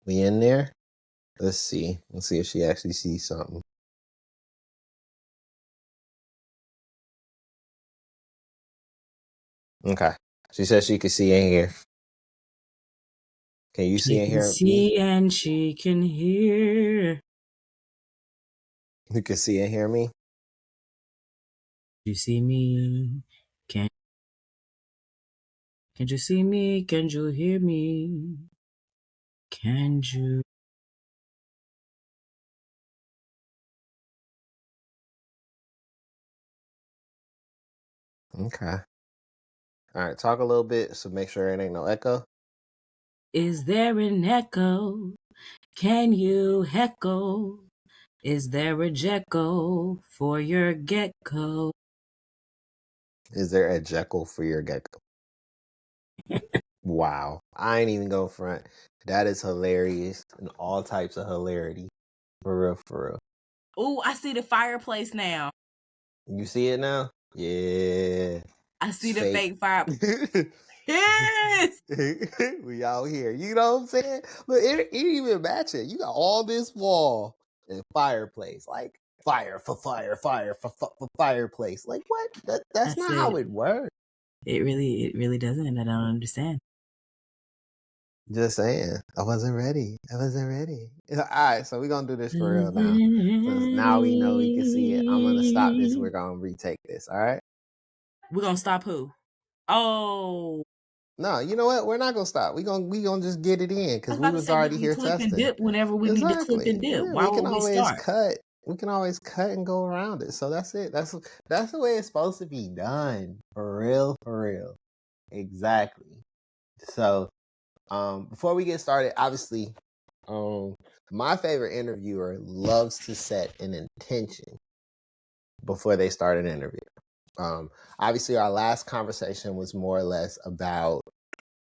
We in there? Let's see. Let's see if she actually sees something. Okay. She says she can see and hear. Can you see She and can hear me? see and she can hear. You can see and hear me? You see me? Can't you see me? Can you hear me? Can you? Okay. All right. Talk a little bit so make sure it ain't no echo. Is there an echo? Can you heckle? Is there a gecko for your gecko? Is there a Jekyll for your gecko? Wow. I ain't even go front. That is hilarious and all types of hilarity. For real, for real. Oh, I see the fireplace now. You see it now? Yeah. I see It's the fake. fake fire. Yes! We out here. You know what I'm saying? Look, it even matching. You got all this wall and fireplace. Like fire for fireplace. Like what? That's not how it works. It really doesn't, and I don't understand. Just saying. I wasn't ready. All right, so we're gonna do this for real now. Because now we know we can see it. I'm gonna stop this. We're gonna retake this. All right. We're gonna stop who? Oh, No, you know what? We're not gonna stop. We gonna just get it in I because was we about to was say we already can here clip and testing. dip whenever we need to clip and Exactly. dip. Yeah, Why we can would we always start? cut. We can always cut and go around it. So that's it. That's the way it's supposed to be done. For real, for real. Exactly. So before we get started, obviously, my favorite interviewer loves to set an intention before they start an interview. Obviously, our last conversation was more or less about,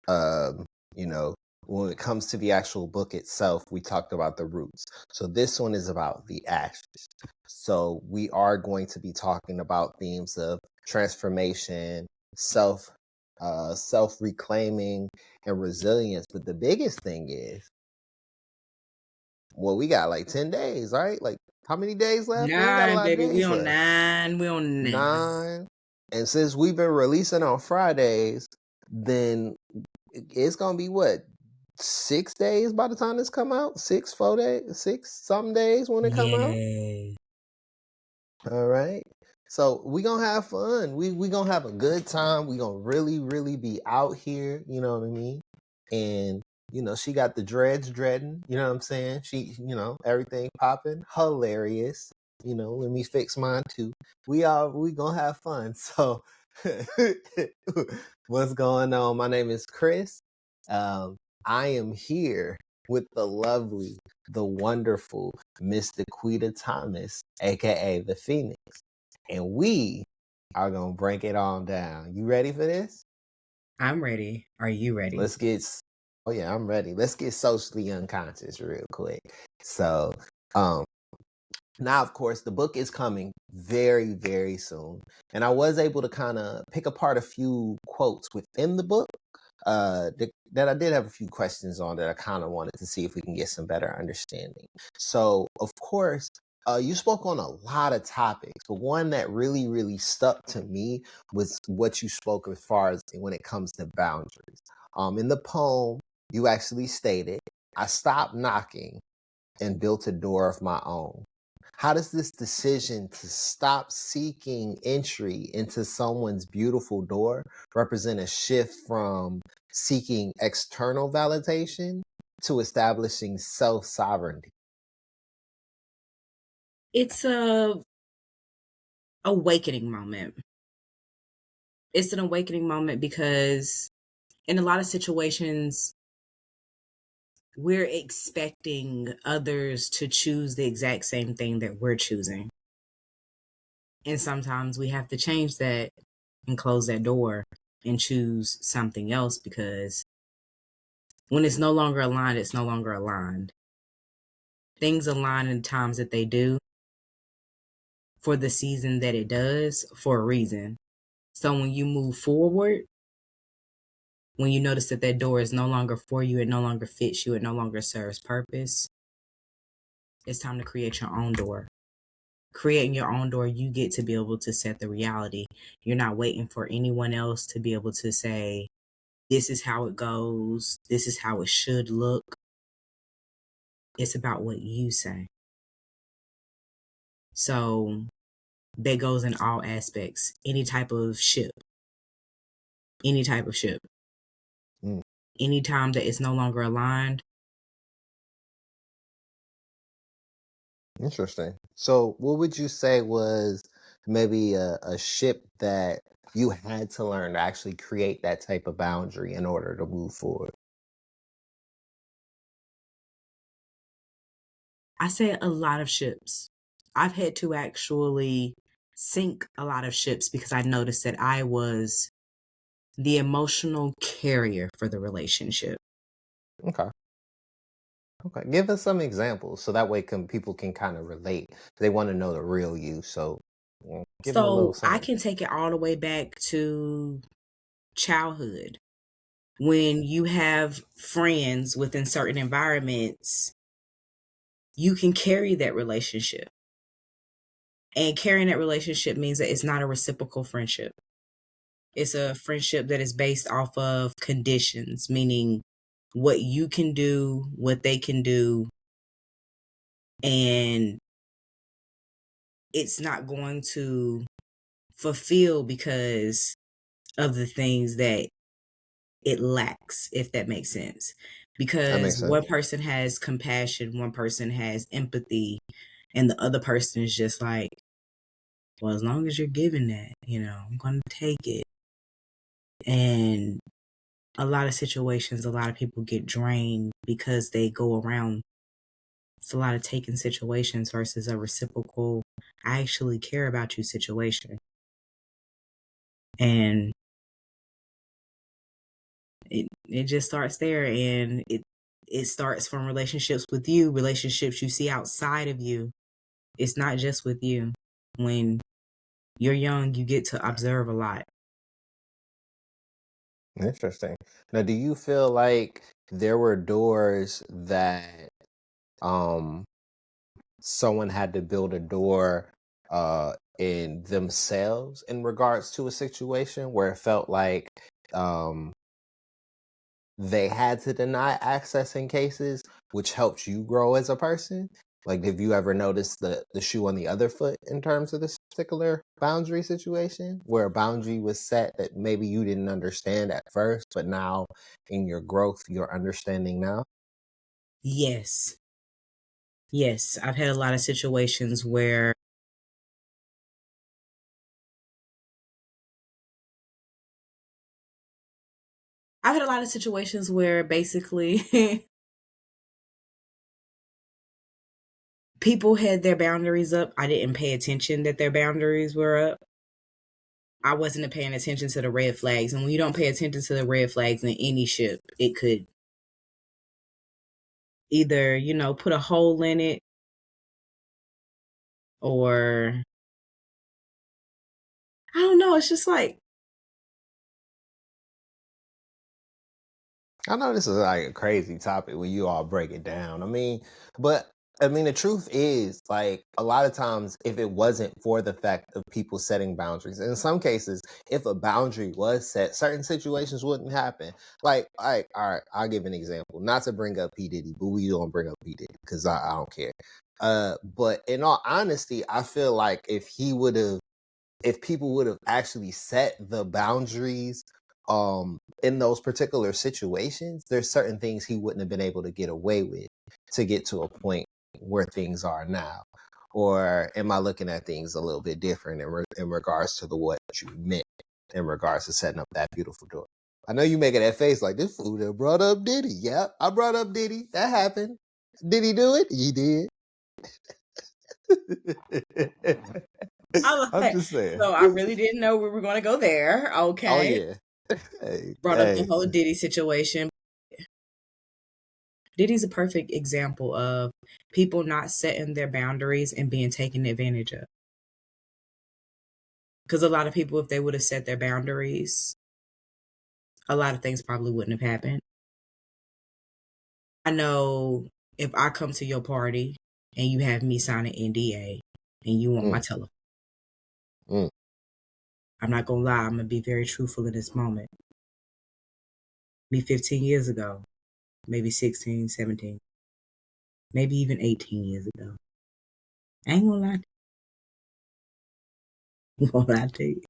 you know, when it comes to the actual book itself, we talked about the roots. So this one is about the ashes. So we are going to be talking about themes of transformation, self reclaiming, and resilience. But the biggest thing is, well, we got like 10 days, right? Like how many days left? We ain't got a 9, lot of baby. We days on left. 9. We on 9. 9. And since we've been releasing on Fridays, then it's gonna be what, 6 days by the time this come out? 4 days, 6 some days when it come out. Yay. All right. So we gonna have fun. We gonna have a good time. We gonna really be out here. You know what I mean? And she got the dreads dreading. You know what I'm saying? She, everything popping, hilarious. Let me fix mine too. We gonna have fun. So, what's going on? My name is Chris. I am here with the lovely, the wonderful Miss Daquita Thomas, aka the Phoenix, and we are gonna break it on down. You ready for this? I'm ready. Are you ready? Oh yeah, I'm ready. Let's get socially unconscious real quick. So, now of course the book is coming very soon, and I was able to kind of pick apart a few quotes within the book that I did have a few questions on that I kind of wanted to see if we can get some better understanding. So, of course, you spoke on a lot of topics, but one that really stuck to me was what you spoke as far as when it comes to boundaries. In the poem, you actually stated, "I stopped knocking and built a door of my own." How does this decision to stop seeking entry into someone's beautiful door represent a shift from seeking external validation to establishing self-sovereignty? It's a awakening moment. It's an awakening moment because in a lot of situations, we're expecting others to choose the exact same thing that we're choosing. And sometimes we have to change that and close that door and choose something else, because when it's no longer aligned, it's no longer aligned. Things align in times that they do for the season that it does for a reason. So when you move forward, when you notice that that door is no longer for you, it no longer fits you, it no longer serves purpose, it's time to create your own door. Creating your own door, you get to be able to set the reality. You're not waiting for anyone else to be able to say, this is how it goes, this is how it should look. It's about what you say. So that goes in all aspects. Any type of ship. Mm. Anytime that it's no longer aligned. Interesting. So, what would you say was maybe a ship that you had to learn to actually create that type of boundary in order to move forward? I say a lot of ships. I've had to actually sink a lot of ships because I noticed that I was the emotional carrier for the relationship. Okay. Okay. Give us some examples so that way people can kind of relate. They want to know the real you. So, give them a little So I something. can take it all the way back to childhood. When you have friends within certain environments, you can carry that relationship. And carrying that relationship means that it's not a reciprocal friendship. It's a friendship that is based off of conditions, meaning what you can do, what they can do, and it's not going to fulfill because of the things that it lacks, if that makes sense. That Because makes sense. one person has compassion, one person has empathy, and the other person is just like, well, as long as you're giving that, I'm going to take it. And a lot of situations, a lot of people get drained because they go around. It's a lot of taking situations versus a reciprocal, I actually care about you situation. And it just starts there, and it starts from relationships with you, relationships you see outside of you. It's not just with you. When you're young, you get to observe a lot. Interesting. Now, do you feel like there were doors that um someone had to build a door in themselves in regards to a situation where it felt like um they had to deny access in cases, which helped you grow as a person? Like, have you ever noticed the shoe on the other foot in terms of this particular boundary situation where a boundary was set that maybe you didn't understand at first, but now in your growth, you're understanding now? Yes. Yes. I've had a lot of situations where basically people had their boundaries up. I didn't pay attention that their boundaries were up. I wasn't paying attention to the red flags. And when you don't pay attention to the red flags in any ship, it could either, put a hole in it, or I don't know. It's just like, I know this is like a crazy topic when you all break it down. But the truth is, like, a lot of times, if it wasn't for the fact of people setting boundaries, in some cases, if a boundary was set, certain situations wouldn't happen. All right, I'll give an example. Not to bring up P. Diddy, but we don't bring up P. Diddy because I don't care. But in all honesty, I feel like if people would have actually set the boundaries in those particular situations, there's certain things he wouldn't have been able to get away with to get to a point where things are now. Or am I looking at things a little bit different in regards to what you meant in regards to setting up that beautiful door? I know you making that face like, this fool that brought up Diddy. Yep, I brought up Diddy. That happened. Did he do it? He did. I I'm like, just saying. so I really didn't know we were going to go there. Oh Okay. yeah. Hey, Brought up the hey. whole Diddy situation. Diddy's a perfect example of people not setting their boundaries and being taken advantage of. Because a lot of people, if they would have set their boundaries, a lot of things probably wouldn't have happened. I know if I come to your party and you have me sign an NDA and you want my telephone, Mm. I'm not gonna lie, I'm gonna be very truthful in this moment. Me 15 years ago, maybe 16, 17, maybe even 18 years ago. I ain't gonna lie. I'm gonna lie to you.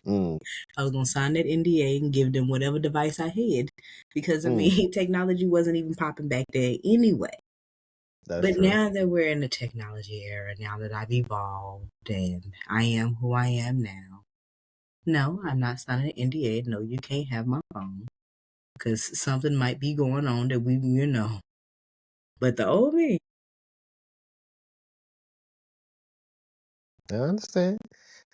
Mm. I was gonna sign that NDA and give them whatever device I had because I Mm. mean technology wasn't even popping back there anyway. That's But true. now that we're in the technology era, now that I've evolved and I am who I am now, no, I'm not signing an NDA. No, you can't have my phone because something might be going on that we, But the old me, I understand.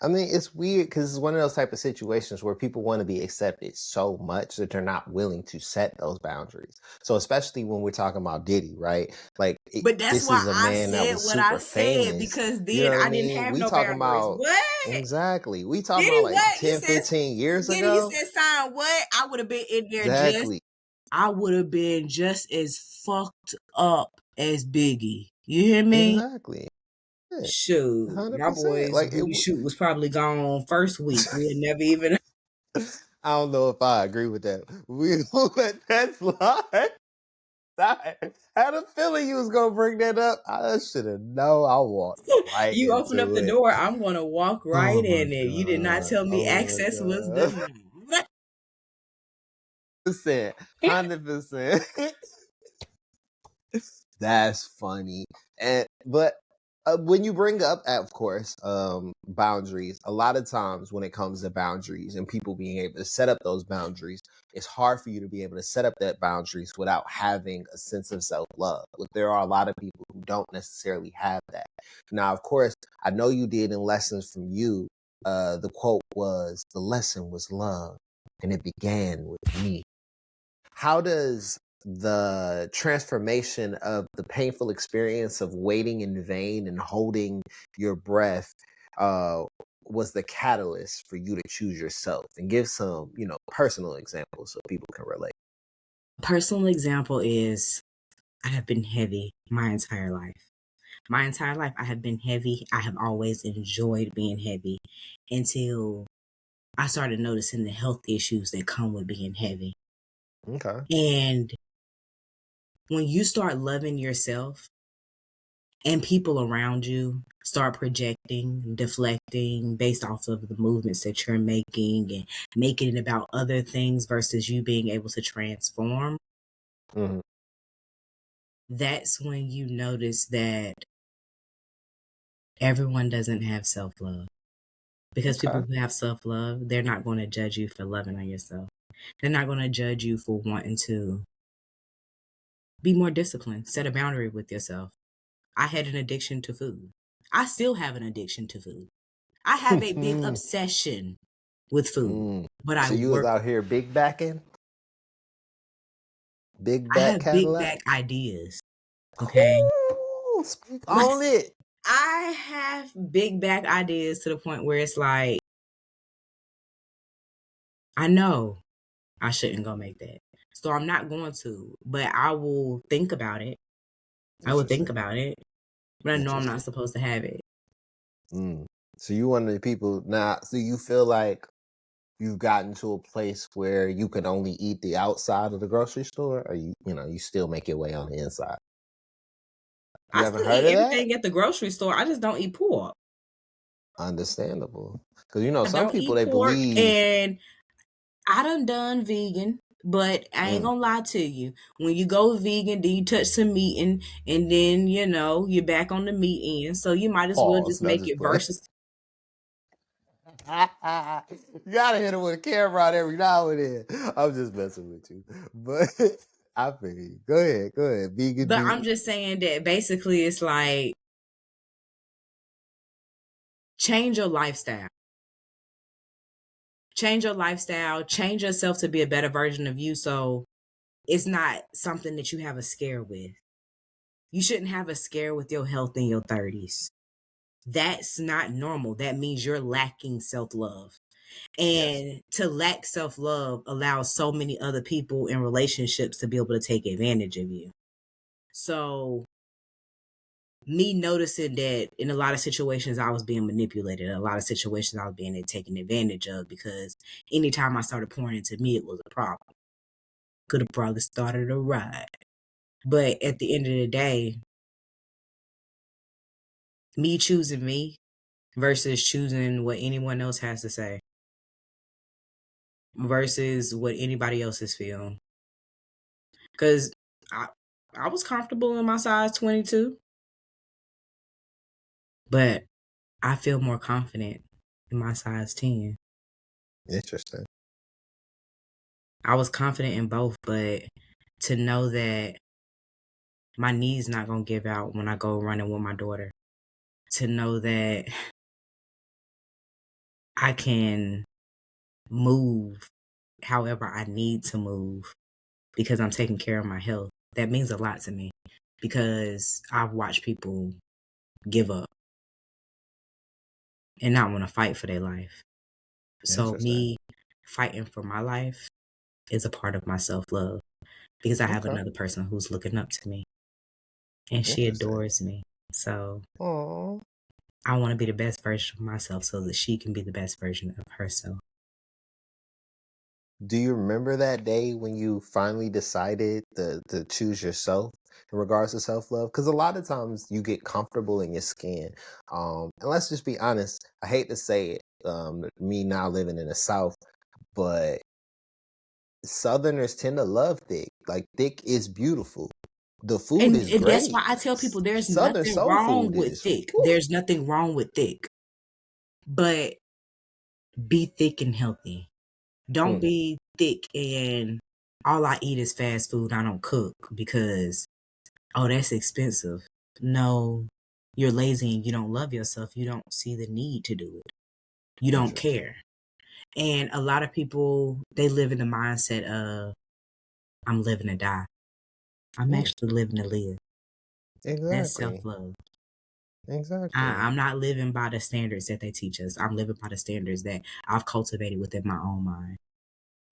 I mean, it's weird because it's one of those type of situations where people want to be accepted so much that they're not willing to set those boundaries. So, especially when we're talking about Diddy, right? Like, but that's this why is a I man that said was what I super said famous. because You then know what I I didn't mean? have We no talking boundaries. about What? exactly. We talking Diddy, about like what? 10, 15 years Diddy, you ago. said sign what? I would have been in there Exactly. I would have been just as fucked up as Biggie. You hear me? Exactly. Yeah, Shoot, my 100%. boy's Like booty shoot was probably gone first week. We'll never even. I don't know if I agree with that. We don't let that slide. I had a feeling you was gonna bring that up. I should have known. I walked right You open up into the it. door, I'm gonna walk right Oh my in it. You did not god. tell me Oh my access was god. denied. 100%. That's funny. But when you bring up, of course, boundaries, a lot of times when it comes to boundaries and people being able to set up those boundaries, it's hard for you to be able to set up that boundaries without having a sense of self-love. But there are a lot of people who don't necessarily have that. Now, of course, I know you did in Lessons from You. The quote was, "The lesson was love, and it began with me." How does the transformation of the painful experience of waiting in vain and holding your breath uh, was the catalyst for you to choose yourself? And give some, personal examples so people can relate. Personal example is I have been heavy my entire life. My entire life, I have been heavy. I have always enjoyed being heavy until I started noticing the health issues that come with being heavy. Okay. And when you start loving yourself and people around you start projecting, deflecting based off of the movements that you're making and making it about other things versus you being able to transform, Mhm. that's when you notice that everyone doesn't have self-love. Because people Okay. who have self-love, they're not going to judge you for loving on yourself. They're not going to judge you for wanting to be more disciplined, set a boundary with yourself. I had an addiction to food. I still have an addiction to food. I have a big obsession with food, but I So you was work. out here big backing, big I back have big Cadillac. back ideas. Okay. Ooh, speak on it. I have big back ideas to the point where it's like, I know I shouldn't go make that. So I'm not going to, but I will think about it. I will think Interesting. about it, but I know I'm not Interesting. supposed to have it. So you one of the people now. So you feel like you've gotten to a place where you can only eat the outside of the grocery store, or you still make your way on the inside. You I haven't still heard eat of that? everything at the grocery store. I just don't eat pork. Understandable, because I some don't people eat they pork, believe. and I done vegan, but I ain't gonna lie to you. When you go vegan, then you touch some meat and then you're back on the meat end. So you might as well Pause. just No, make just it play. versus. You gotta hit him with a camera out every now and then. I'm just messing with you, but I feel you. Go ahead. Vegan But meat. I'm just saying that basically it's like change your lifestyle. Change your lifestyle, change yourself to be a better version of you. So it's not something that you have a scare with. You shouldn't have a scare with your health in your 30s. That's not normal. That means you're lacking self love. And to lack self-love allows so many other people in relationships to be able to take advantage of you. So me noticing that in a lot of situations I was being manipulated, a lot of situations I was being taken advantage of, because anytime I started pouring into me, it was a problem. Could have probably started a riot. But at the end of the day, me choosing me versus choosing what anyone else has to say versus what anybody else is feeling. Because I was comfortable in my size 22, but I feel more confident in my size 10. Interesting. I was confident in both, but to know that my knees not going to give out when I go running with my daughter, to know that I can move however I need to move because I'm taking care of my health, that means a lot to me, because I've watched people give up and not want to fight for their life. So me fighting for my life is a part of my self-love, because I have another person who's looking up to me and she adores me. So Aww. I want to be the best version of myself so that she can be the best version of herself. Do you remember that day when you finally decided to choose yourself in regards to self-love? Because a lot of times you get comfortable in your skin. And let's just be honest, I hate to say it, me now living in the South, but Southerners tend to love thick. Like, thick is beautiful. The food is And that's great. why I tell people there's Southern nothing soul wrong food with is thick. woo. There's nothing wrong with thick. But be thick and healthy. Don't be thick and all I eat is fast food. I don't cook because, oh, that's expensive. No, you're lazy and you don't love yourself. You don't see the need to do it. You don't care. And a lot of people, they live in the mindset of, I'm living to die. I'm actually living to live. Exactly. That's self-love. Exactly. I'm not living by the standards that they teach us. I'm living by the standards that I've cultivated within my own mind.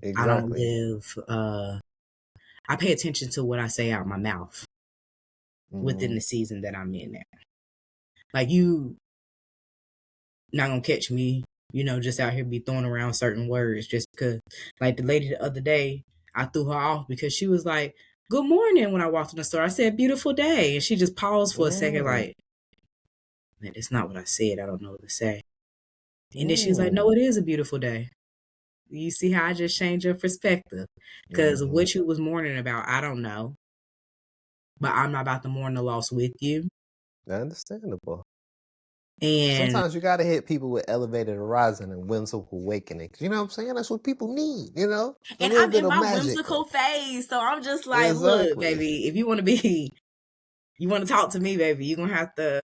Exactly. I don't live, I pay attention to what I say out my mouth within the season that I'm in now. Like, you not gonna catch me, just out here be throwing around certain words just because. Like the lady the other day, I threw her off because she was like, "Good morning" when I walked in the store. I said, "Beautiful day." And she just paused for a second like, man, that's not what I said. I don't know what to say. And then she was like, "No, it is a beautiful day." You see how I just changed your perspective? Because what you was mourning about, I don't know. But I'm not about to mourn the loss with you. Understandable. And sometimes you got to hit people with elevated horizon and whimsical awakening. You know what I'm saying? That's what people need, a and little I'm bit in of my magic. whimsical phase. So I'm just like, look, baby, if you want to talk to me, baby, you're going to have to.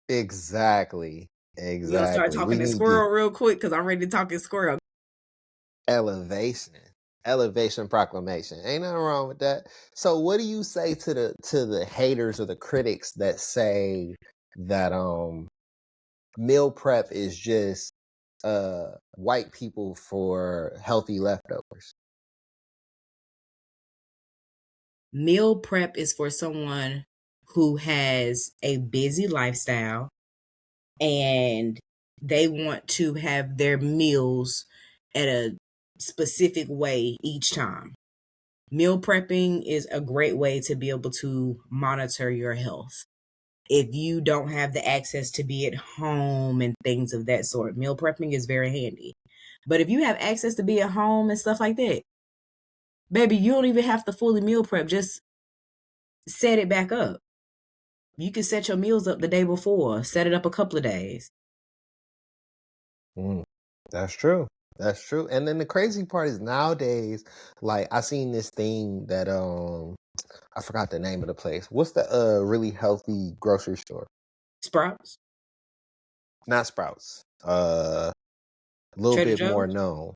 Exactly. We're going to start talking in squirrel real quick because I'm ready to talk in squirrel. Elevation proclamation. Ain't nothing wrong with that. So what do you say to the haters or the critics that say that meal prep is just white people for healthy leftovers? Meal prep is for someone who has a busy lifestyle and they want to have their meals at a specific way each time. Meal prepping is a great way to be able to monitor your health. If you don't have the access to be at home and things of that sort, meal prepping is very handy. But if you have access to be at home and stuff like that, baby, you don't even have to fully meal prep. Just set it back up. You can set your meals up the day before, set it up a couple of days. That's true. That's true. And then the crazy part is nowadays, like I seen this thing that I forgot the name of the place. What's the really healthy grocery store? Sprouts? Not Sprouts. A little Trader bit Joe's? more known.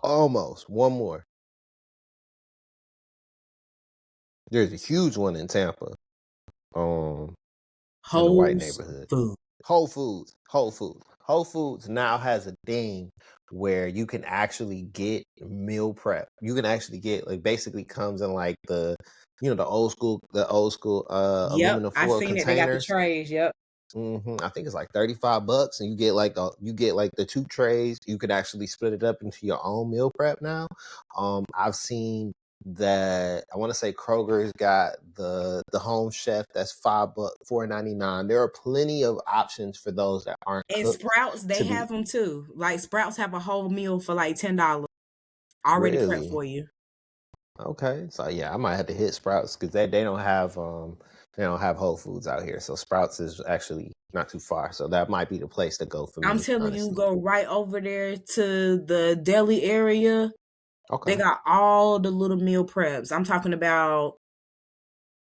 Almost. One more. There's a huge one in Tampa. In the white neighborhood. Food. Whole Foods. Whole Foods now has a thing where you can actually get meal prep. You can actually get, like, basically comes in like the old school Yep, aluminum I foil seen it. They got the containers. trays. Yep. I think it's like $35, and you get like the 2 trays. You could actually split it up into your own meal prep now. I've seen that. I want to say Kroger's got the Home Chef that's $4.99. There are plenty of options for those that aren't And cooked Sprouts, they to be have them too. Like Sprouts have a whole meal for like $10 already prepped really for you. okay. So yeah, I might have to hit Sprouts because they don't have Whole Foods out here. So Sprouts is actually not too far. So that might be the place to go for I'm me, telling you, honestly. go right over there to the deli area. They Okay. got all the little meal preps. I'm talking about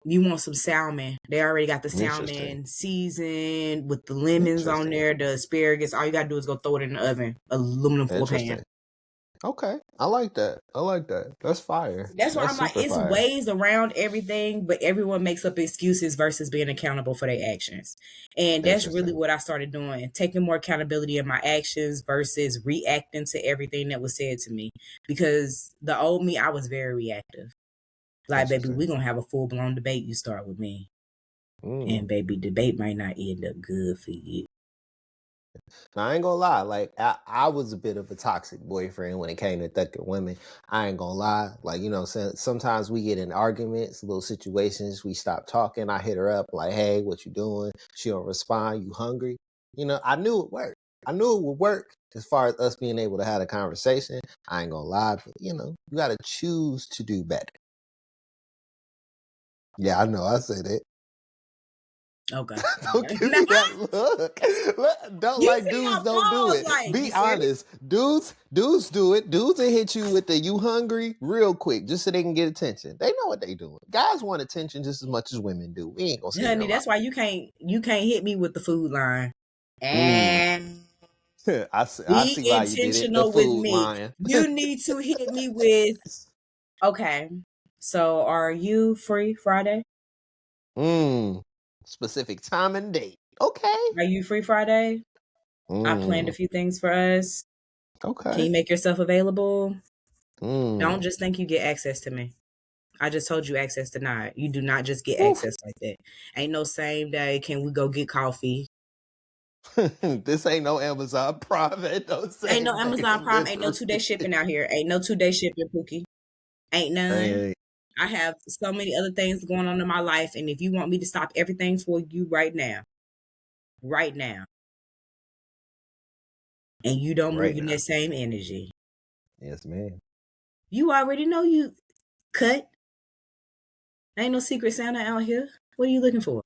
you want some salmon. They already got the Interesting. salmon seasoned with the lemons on Interesting. there, the asparagus. All you gotta do is go throw it in the oven, aluminum foil pan. Interesting. Okay. I like that. I like that. That's fire. That's why That's I'm like, super it's fire. ways around everything, but everyone makes up excuses versus being accountable for their actions. And that's really Interesting. what I started doing, taking more accountability in my actions versus reacting to everything that was said to me. Because the old me, I was very reactive. Like, baby, Interesting. we're going to have a full blown debate. You start with me. Mm. And, baby, debate might not end up good for you. Now, I ain't gonna lie. Like, I was a bit of a toxic boyfriend when it came to thugging women. I ain't gonna lie. Like, sometimes we get in arguments, little situations. We stop talking. I hit her up like, "Hey, what you doing?" She don't respond. You hungry? I knew it worked. I knew it would work as far as us being able to have a conversation. I ain't gonna lie, but you gotta choose to do better. Yeah, I know. I said it. Okay. Don't give Now, me that look. Don't you like see dudes. my Don't do pause, it. like, you Be scared? honest. Dudes do it. Dudes will hit you with the "you hungry" real quick, just so they can get attention. They know what they doing. Guys want attention just as much as women do. We ain't gonna sit here Honey, and lie. that's why you can't hit me with the food line. Mm. And I be see why you did it. The intentional with food me. line. You need to hit me with, okay, so are you free Friday? Specific time and date. Okay. Are you free Friday? I planned a Mm. few things for us. Can Okay. you make yourself available? Don't Mm. just think you get access to me. I just told you access denied. You do not just get Oof. access like that. Ain't no same day. Can we go get coffee? This ain't no Amazon Prime. Ain't no Ain't no same day Amazon Prime. Ain't no delivery. 2-day shipping out here. Ain't no 2-day shipping, Pookie. Ain't none. Hey, I have so many other things going on in my life. And if you want me to stop everything for you right now, and you don't move right in now. that same energy, Yes, ma'am. you already know you cut. Ain't no secret Santa out here. What are you looking for?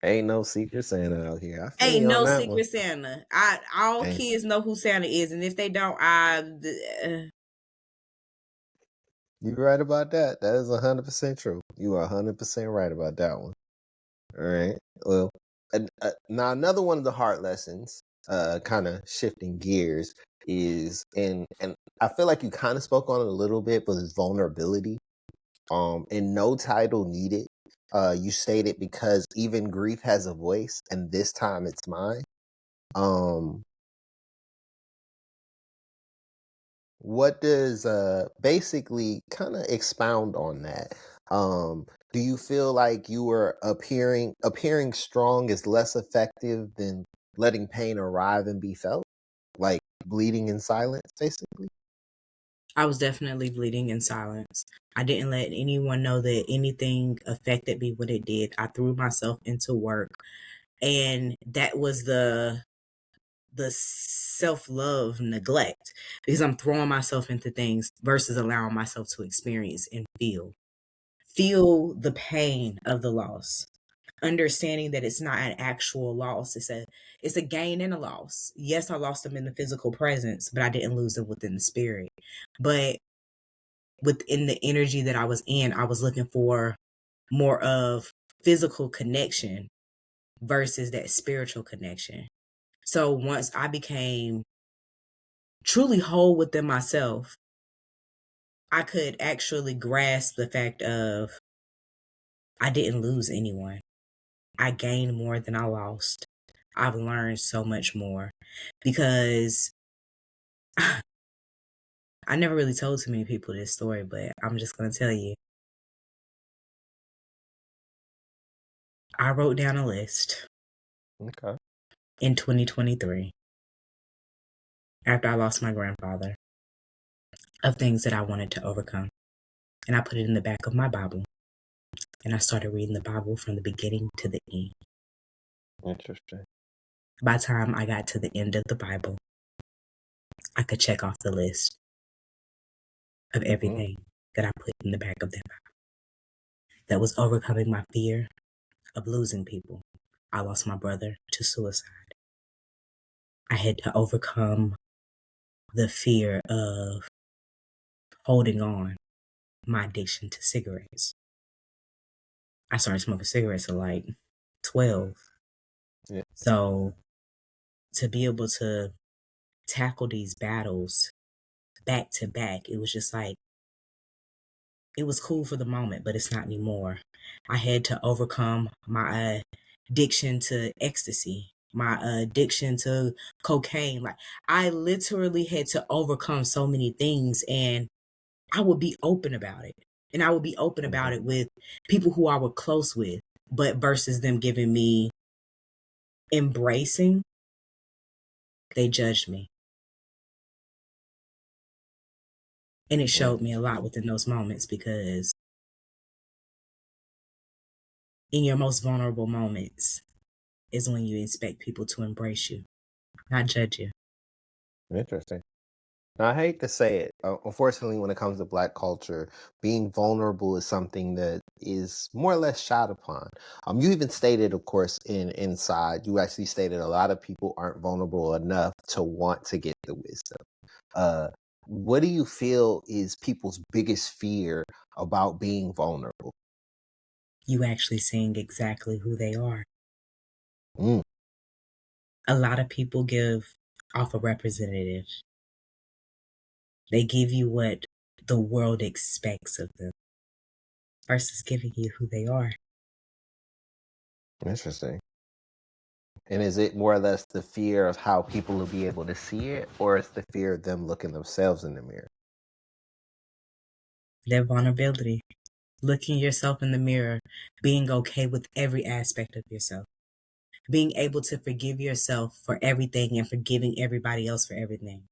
Ain't no secret Santa out here. I feel Ain't you on no that one. secret Santa. All Ain't. kids know who Santa is, and if they don't, You right about that. That is 100% true. You are 100% right about that one. All right. Well, now another one of the hard lessons, kind of shifting gears, is and I feel like you kind of spoke on it a little bit, but it's vulnerability. In No Title Needed, you stated, "Because even grief has a voice, and this time it's mine." Um, what does basically kind of expound on that? Do you feel like you were appearing strong is less effective than letting pain arrive and be felt? Like bleeding in silence, basically? I was definitely bleeding in silence. I didn't let anyone know that anything affected me when it did. I threw myself into work, and that was the self-love neglect, because I'm throwing myself into things versus allowing myself to experience and feel the pain of the loss, understanding that it's not an actual loss. It's a gain and a loss. Yes, I lost them in the physical presence, but I didn't lose them within the spirit. But within the energy that I was in, I was looking for more of physical connection versus that spiritual connection. So once I became truly whole within myself, I could actually grasp the fact of I didn't lose anyone. I gained more than I lost. I've learned so much more because I never really told too many people this story, but I'm just going to tell you. I wrote down a list Okay. in 2023 after I lost my grandfather of things that I wanted to overcome. And I put it in the back of my Bible. And I started reading the Bible from the beginning to the end. Interesting. By the time I got to the end of the Bible, I could check off the list of everything that I put in the back of that Bible. That was overcoming my fear of losing people. I lost my brother to suicide. I had to overcome the fear of holding on my addiction to cigarettes. I started smoking cigarettes at like 12. Yeah. So to be able to tackle these battles back to back, it was just like, it was cool for the moment, but it's not anymore. I had to overcome my addiction to ecstasy, my addiction to cocaine. Like, I literally had to overcome so many things, and I would be open about it. And I would be open about it with people who I were close with, but versus them giving me embracing, they judged me. And it showed me a lot within those moments, because in your most vulnerable moments is when you expect people to embrace you, not judge you. Interesting. Now, I hate to say it. Unfortunately, when it comes to Black culture, being vulnerable is something that is more or less shot upon. You even stated, of course, in Inside, you actually stated a lot of people aren't vulnerable enough to want to get the wisdom. What do you feel is people's biggest fear about being vulnerable? You actually seeing exactly who they are. Mm, A lot of people give off a representative. They give you what the world expects of them versus giving you who they are. interesting. And is it more or less the fear of how people will be able to see it, or is the fear of them looking themselves in the mirror? Their vulnerability, looking yourself in the mirror, being okay with every aspect of yourself, being able to forgive yourself for everything and forgiving everybody else for everything.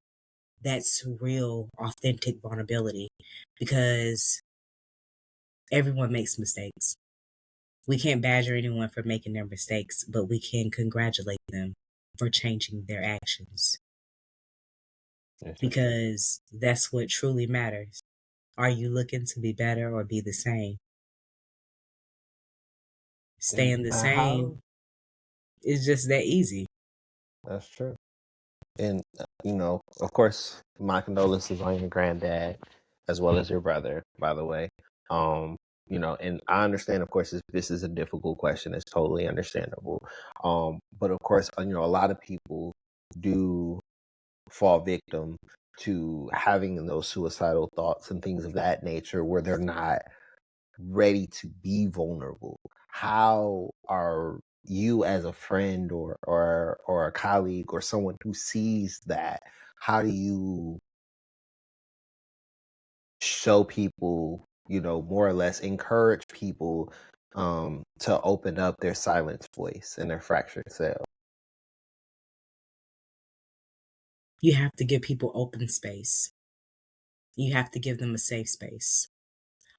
That's real, authentic vulnerability, because everyone makes mistakes. We can't badger anyone for making their mistakes, but we can congratulate them for changing their actions, because that's what truly matters. Are you looking to be better or be the same? Staying the same is just that easy. That's true. And, of course, my condolences on your granddad as well as your brother, by the way. And I understand, of course, this is a difficult question. It's totally understandable. But of course, a lot of people do fall victim to having those suicidal thoughts and things of that nature where they're not ready to be vulnerable. How are you, as a friend or a colleague or someone who sees that, how do you show people, more or less encourage people to open up their silenced voice and their fractured self? You have to give people open space. You have to give them a safe space.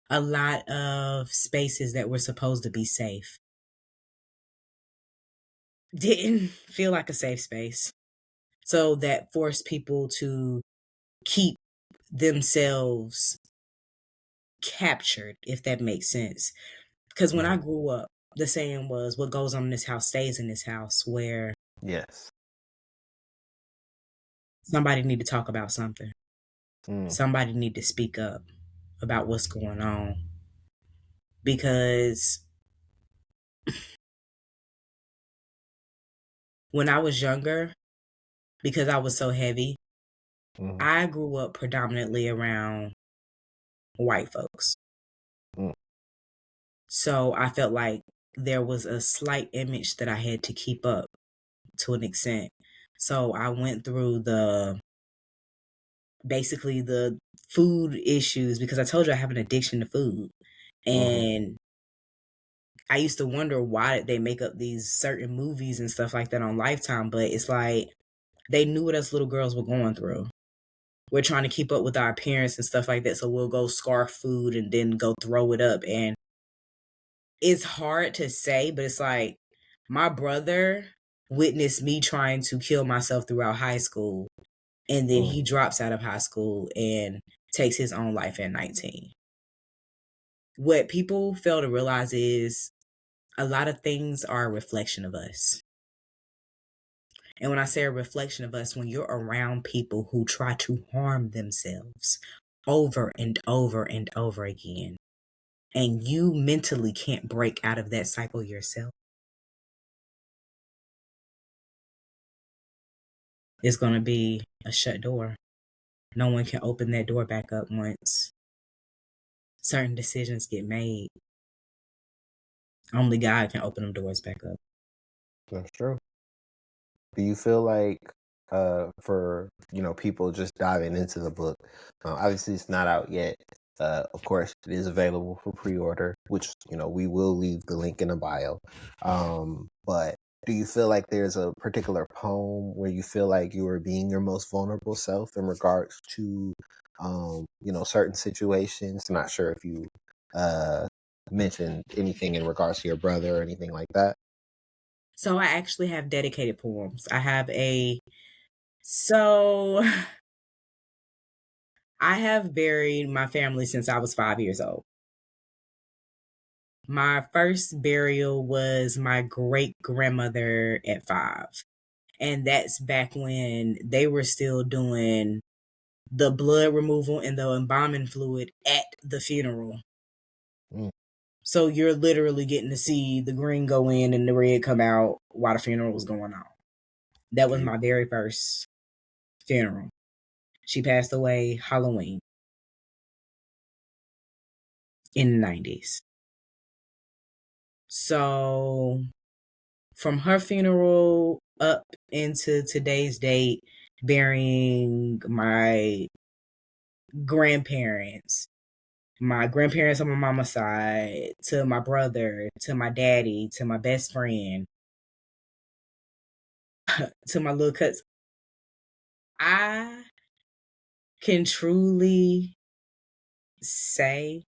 A lot of spaces that were supposed to be safe didn't feel like a safe space. So that forced people to keep themselves captured, if that makes sense. Because when I grew up, the saying was, what goes on in this house stays in this house, where Yes. somebody need to talk about something. Mm. Somebody need to speak up about what's going on. Because when I was younger, because I was so heavy, I grew up predominantly around white folks. Mm. So I felt like there was a slight image that I had to keep up to an extent. So I went through basically the food issues because I told you I have an addiction to food. And I used to wonder why did they make up these certain movies and stuff like that on Lifetime, but it's like they knew what us little girls were going through. We're trying to keep up with our parents and stuff like that, so we'll go scarf food and then go throw it up. And it's hard to say, but it's like my brother witnessed me trying to kill myself throughout high school, and then he drops out of high school and takes his own life at 19. What people fail to realize is a lot of things are a reflection of us. And when I say a reflection of us, when you're around people who try to harm themselves over and over and over again, and you mentally can't break out of that cycle yourself, it's going to be a shut door. No one can open that door back up once certain decisions get made. Only God can open them doors back up. That's true. Do you feel like for people just diving into the book, obviously it's not out yet. Of course, it is available for pre-order, which we will leave the link in the bio. But do you feel like there's a particular poem where you feel like you are being your most vulnerable self in regards to certain situations? I'm not sure if you mentioned anything in regards to your brother or anything like that. So I actually have dedicated poems. So I have buried my family since I was 5 years old. My first burial was my great grandmother at 5. And that's back when they were still doing the blood removal and the embalming fluid at the funeral. So you're literally getting to see the green go in and the red come out while the funeral was going on. That was my very first funeral. She passed away Halloween in the 90s. So from her funeral up into today's date, burying my grandparents on my mama's side, to my brother, to my daddy, to my best friend, to my little cousin, I can truly say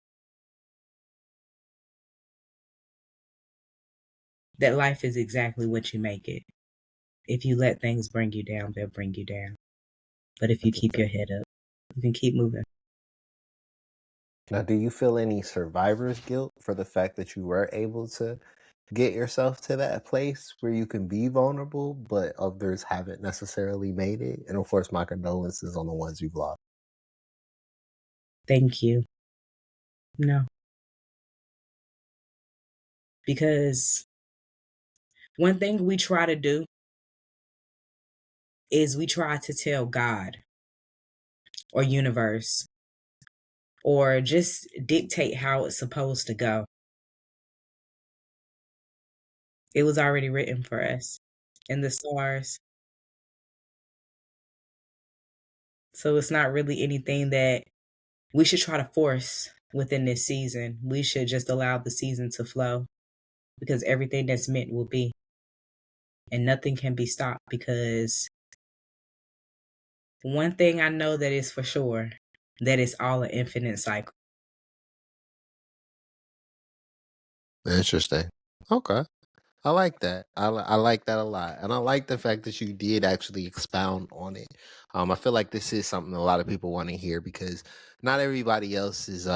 that life is exactly what you make it. If you let things bring you down, they'll bring you down. But if you keep your head up, you can keep moving. Now, do you feel any survivor's guilt for the fact that you were able to get yourself to that place where you can be vulnerable, but others haven't necessarily made it? And of course, my condolences on the ones you've lost. Thank you. No. Because one thing we try to do is we try to tell God or universe or just dictate how it's supposed to go. It was already written for us in the stars. So it's not really anything that we should try to force within this season. We should just allow the season to flow because everything that's meant will be. And nothing can be stopped because one thing I know that is for sure, that it's all an infinite cycle. Interesting. Okay. I like that. I like that a lot. And I like the fact that you did actually expound on it. I feel like this is something a lot of people want to hear because not everybody else is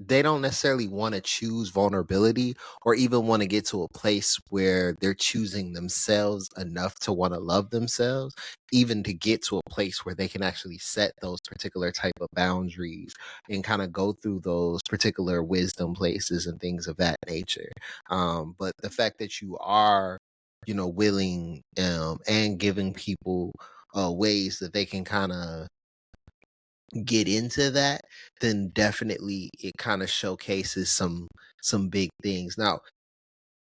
they don't necessarily want to choose vulnerability or even want to get to a place where they're choosing themselves enough to want to love themselves, even to get to a place where they can actually set those particular type of boundaries and kind of go through those particular wisdom places and things of that nature. But the fact that you are, willing and giving people ways that they can kind of get into that, then definitely it kind of showcases some big things. Now,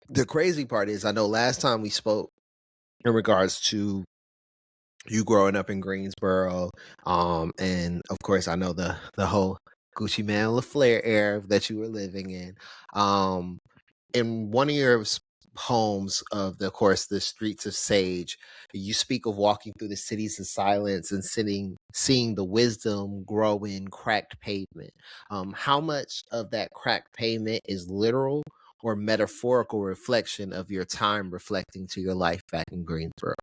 the crazy part is I know last time we spoke, in regards to you growing up in Greensboro, and of course I know the whole Gucci Mane LaFleur era that you were living in. In one of your poems of of course the Streets of Sage, you speak of walking through the cities of silence and seeing the wisdom grow in cracked pavement. How much of that cracked pavement is literal or metaphorical reflection of your time reflecting to your life back in Greensboro?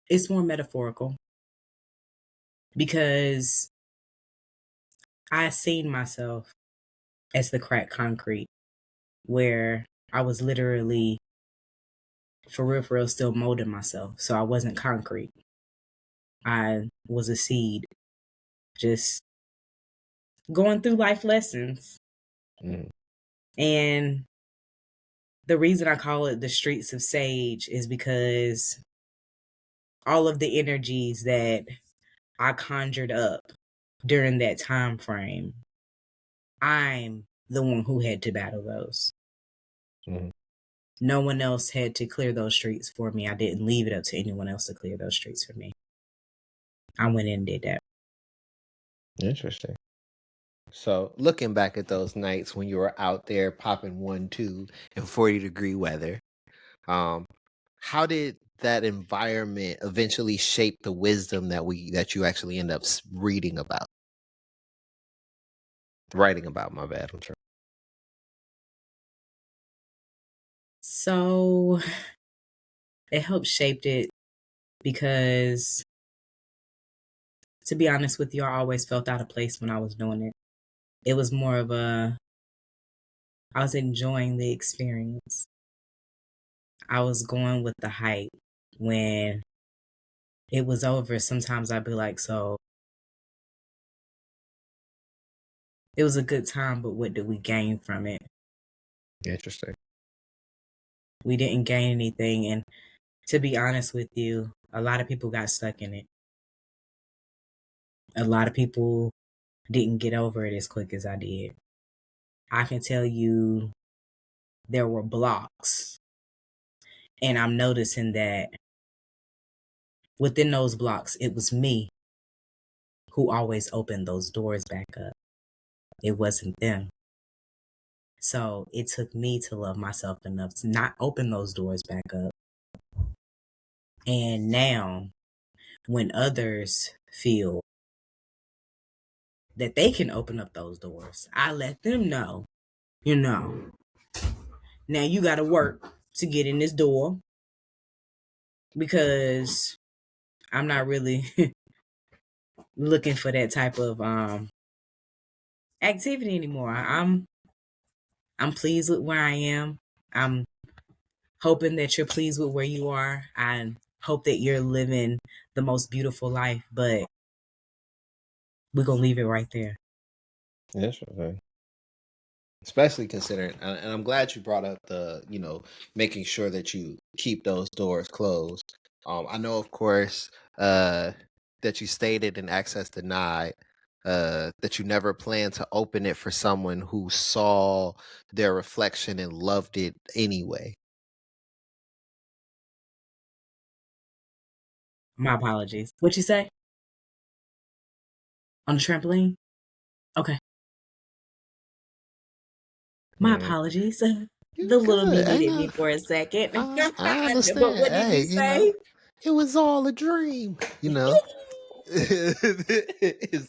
It's more metaphorical because I seen myself as the cracked concrete where I was literally for real still molding myself. So I wasn't concrete. I was a seed, just going through life lessons. Mm. And the reason I call it the Streets of Sage is because all of the energies that I conjured up during that time frame, I'm the one who had to battle those. Mm. No one else had to clear those streets for me. I didn't leave it up to anyone else to clear those streets for me. I went in and did that. Interesting. So, looking back at those nights when you were out there popping 1, 2 in 40-degree weather, um, how did that environment eventually shape the wisdom that you actually end up writing about? My bad. I'm sure. So it helped shaped it because, to be honest with you, I always felt out of place when I was doing it. It was more of I was enjoying the experience. I was going with the hype. When it was over, sometimes I'd be like, so it was a good time, but what did we gain from it? Interesting. We didn't gain anything. And to be honest with you, a lot of people got stuck in it. A lot of people didn't get over it as quick as I did. I can tell you there were blocks. And I'm noticing that within those blocks, it was me who always opened those doors back up. It wasn't them. So it took me to love myself enough to not open those doors back up. And now, when others feel that they can open up those doors, I let them know, now you got to work to get in this door because I'm not really looking for that type of activity anymore. I'm pleased with where I am. I'm hoping that you're pleased with where you are. I hope that you're living the most beautiful life, but we're going to leave it right there. Interesting. Especially considering, and I'm glad you brought up the, making sure that you keep those doors closed. I know, of course, that you stated in Access Denied that you never plan to open it for someone who saw their reflection and loved it anyway. My apologies. What'd you say? On the trampoline? Okay. My apologies. You The little good. me Ain't needed me no, for a second. I But understand. what did Hey, you say? it was all a dream,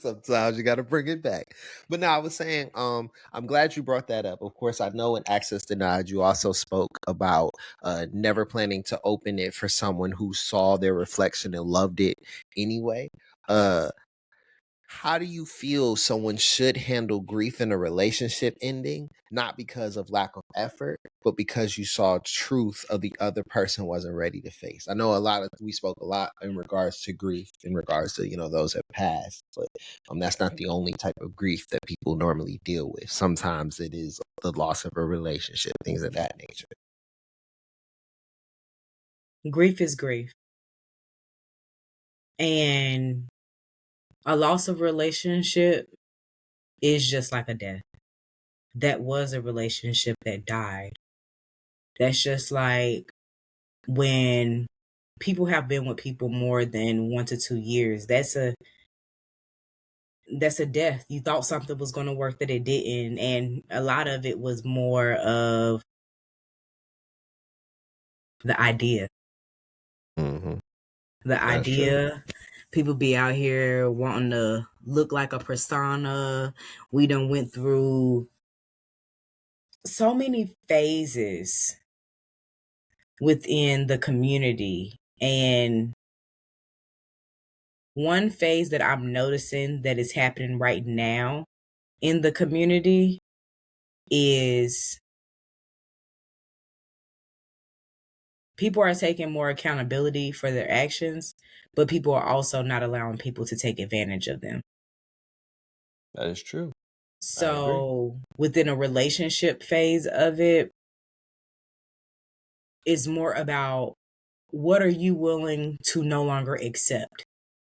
Sometimes you got to bring it back. But now I was saying, I'm glad you brought that up. Of course, I know in Access Denied, you also spoke about never planning to open it for someone who saw their reflection and loved it anyway. Uh, how do you feel someone should handle grief in a relationship ending? Not because of lack of effort, but because you saw truth of the other person wasn't ready to face. I know we spoke a lot in regards to grief, in regards to, those that passed, but that's not the only type of grief that people normally deal with. Sometimes it is the loss of a relationship, things of that nature. Grief is grief. And a loss of relationship is just like a death. That was a relationship that died. That's just like when people have been with people more than 1 to 2 years, that's a death. You thought something was going to work that it didn't, and a lot of it was more of the idea. Mm-hmm. The That's true. idea. People be out here wanting to look like a persona. We done went through so many phases within the community, and one phase that I'm noticing that is happening right now in the community is people are taking more accountability for their actions, but people are also not allowing people to take advantage of them. That is true. I agree. So within a relationship phase of it, it's more about what are you willing to no longer accept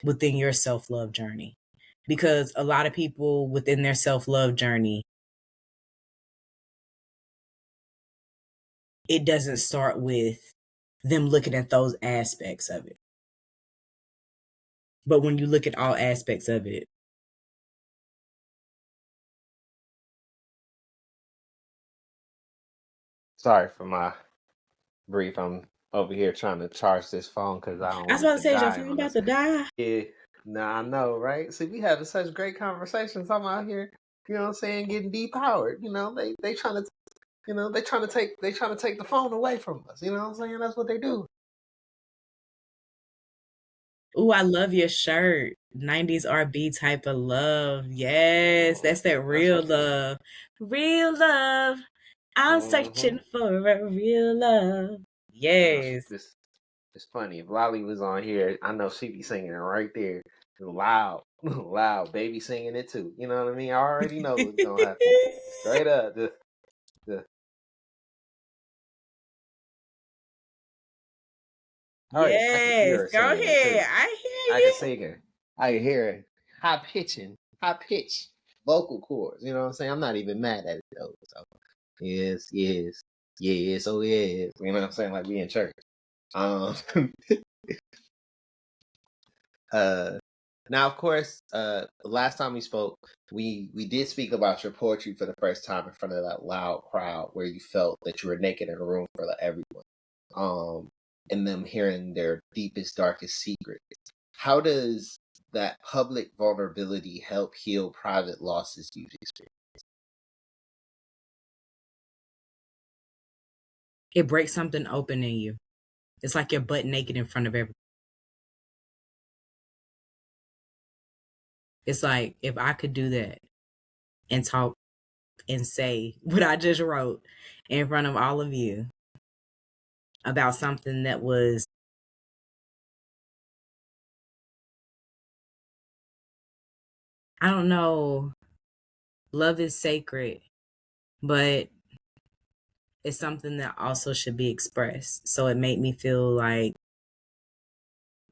within your self-love journey? Because a lot of people within their self-love journey, it doesn't start with them looking at those aspects of it. But when you look at all aspects of it, Sorry for my brief. I'm over here trying to charge this phone because I don't I was want it about to to say, is your die phone on about us. to die? Yeah, nah, I know, right? See, we having such great conversations. I'm out here, you know what I'm saying, getting depowered. You know, they trying to, you know, they trying to take the phone away from us. You know what I'm saying? That's what they do. Ooh, I love your shirt. 90s R&B type of love. Yes, that's that That's real what's up. love. Real love. I'm Mm-hmm. searching for a real love. You know, Yes. it's funny. If Lolly was on here, I know she'd be singing it right there, loud, loud, baby singing it too. You know what I mean? I already know what's gonna happen. Straight up, the oh yeah, I can hear Yes, her go singing it ahead. too. I hear I can you. sing her. I can hear her high pitch vocal cords. You know what I'm saying? I'm not even mad at it though. So yes, yes, yes, oh yes. You know what I'm saying? Like we in church. Um, uh, now of course, last time we spoke, we did speak about your poetry for the first time in front of that loud crowd where you felt that you were naked in a room for everyone. And them hearing their deepest, darkest secrets. How does that public vulnerability help heal private losses you've experienced? It breaks something open in you. It's like you're butt naked in front of everyone. It's like if I could do that and talk and say what I just wrote in front of all of you about something that was, I don't know, love is sacred, but it's something that also should be expressed. So it made me feel like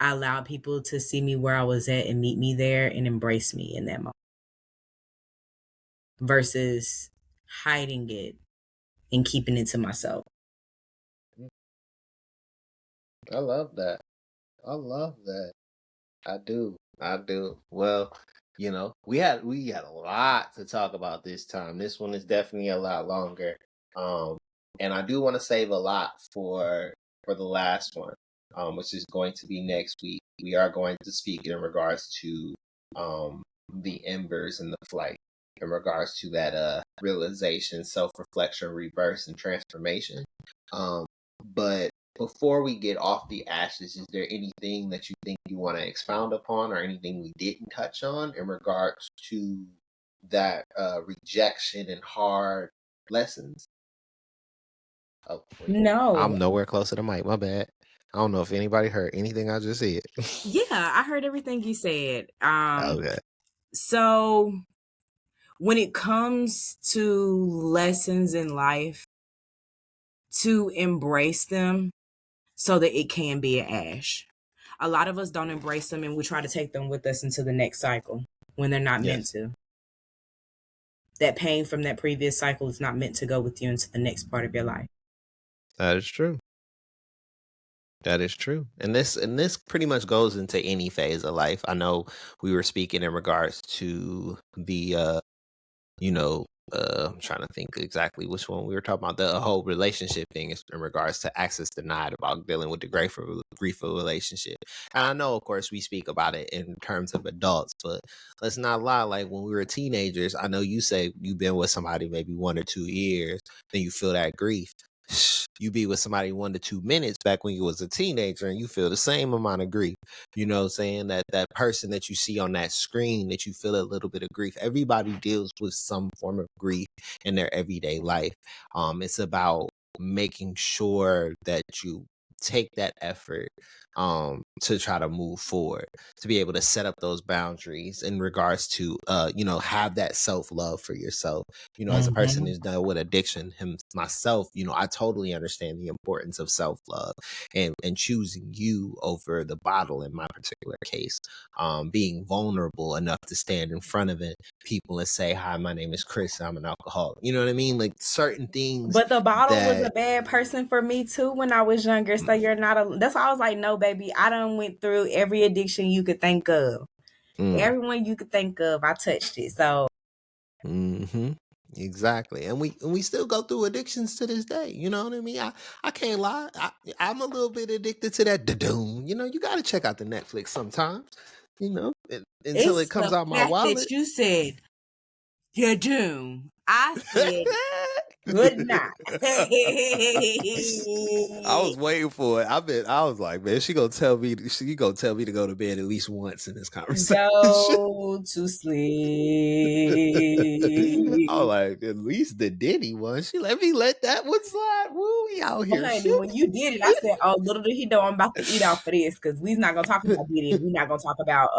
I allowed people to see me where I was at and meet me there and embrace me in that moment versus hiding it and keeping it to myself. I love that. I love that. I do. I do. Well, you know, we had a lot to talk about this time. This one is definitely a lot longer. Um, and I do want to save a lot for the last one, which is going to be next week. We are going to speak in regards to the embers and the flight, in regards to that realization, self-reflection, rebirth, and transformation. But before we get off the ashes, is there anything that you think you want to expound upon or anything we didn't touch on in regards to that rejection and hard lessons? Oh, wait. I'm No. nowhere close to the mic. My bad. I don't know if anybody heard anything I just said. Yeah, I heard everything you said. Okay. So when it comes to lessons in life, to embrace them so that it can be an ash. A lot of us don't embrace them and we try to take them with us into the next cycle when they're not meant Yes, to. That pain from that previous cycle is not meant to go with you into the next part of your life. that is true. That is true. And this pretty much goes into any phase of life. I know we were speaking in regards to the you know, I'm trying to think exactly which one we were talking about. The whole relationship thing is in regards to access denied about dealing with the grief of relationship. And I know, of course, we speak about it in terms of adults, but let's not lie. Like when we were teenagers, I know you say you've been with somebody maybe 1 or 2 years, then you feel that grief. You be with somebody 1 to 2 minutes back when you was a teenager and you feel the same amount of grief. You know what I'm saying? That person that you see on that screen that you feel a little bit of grief. Everybody deals with some form of grief in their everyday life. It's about making sure that you take that effort to try to move forward, to be able to set up those boundaries in regards to have that self-love for yourself. As a person Mhm. who's dealt with addiction myself, I totally understand the importance of self-love and choosing you over the bottle in my particular case. Being vulnerable enough to stand in front of it, people and say, "Hi, my name is Chris. I'm an alcoholic." You know what I mean? Like certain things But the bottle was a that bad person for me too when I was younger. So you're not a. That's why I was like, no, baby. I done went through every addiction you could think of. mm, Everyone you could think of, I touched it. So hmm exactly. And we still go through addictions to this day. You know what I mean? I can't lie. I'm a little bit addicted to that doom. You got to check out the Netflix sometimes. Until it it's comes the out my fact that wallet. you said you're doomed. I said good night. I was waiting for it. I was like, man, she gonna tell me to go to bed at least once in this conversation. Go to I was sleep. like, at least the Diddy one. She let that one slide. Woo, we out Well, here honey, when you did it, I said, "Oh, little did he know I'm about to eat off of this because we's not gonna talk about Diddy. And we're not gonna talk about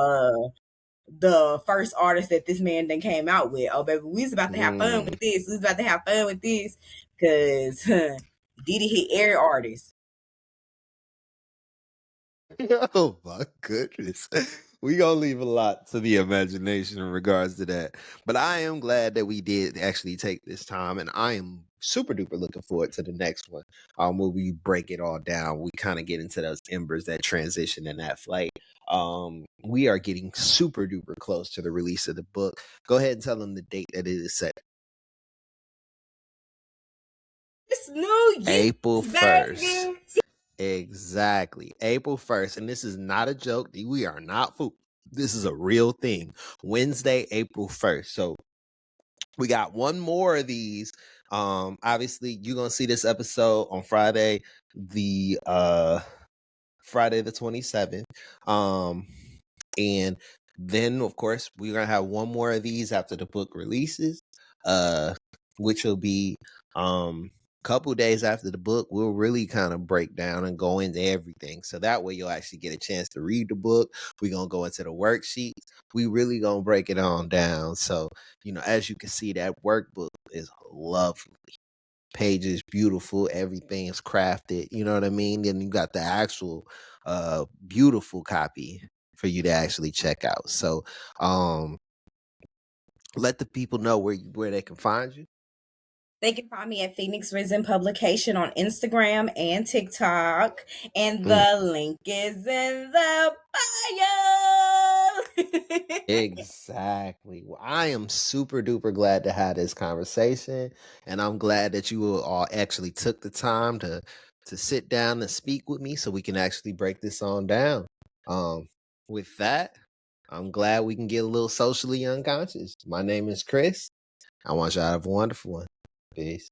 the first artist that this man then came out with. Oh, baby, we's about to have fun Mm. with this. We's about to have fun with this because Diddy hit every artist. Oh my goodness. We gonna leave a lot to the imagination in regards to that. But I am glad that we did actually take this time, and I am super duper looking forward to the next one. Where we break it all down. We kind of get into those embers, that transition and that flight. We are getting super duper close to the release of the book. Go ahead and tell them the date that it is set. It's New April Year's, 1st. baby. Exactly. April 1st. And this is not a joke. We are not fool. This is a real thing. Wednesday, April 1st. So we got one more of these. Obviously, you're gonna see this episode on Friday, the Friday the 27th. And then of course we're gonna have one more of these after the book releases, which will be couple days after the book. We'll really kind of break down and go into everything, so that way you'll actually get a chance to read the book. We're gonna go into the worksheets. We really gonna break it on down. So as you can see, that workbook is lovely. Pages beautiful, everything's crafted, you know what I mean? Then you got the actual beautiful copy for you to actually check out. So let the people know where they can find you. They can find me at Phoenix Risen Publication on Instagram and TikTok. And Mm, the link is in the bio. exactly. Well, I am super duper glad to have this conversation, and I'm glad that you all actually took the time to sit down and speak with me so we can actually break this on down. With that, I'm glad we can get a little socially unconscious. My name is Chris. I want y'all to have a wonderful one. Peace.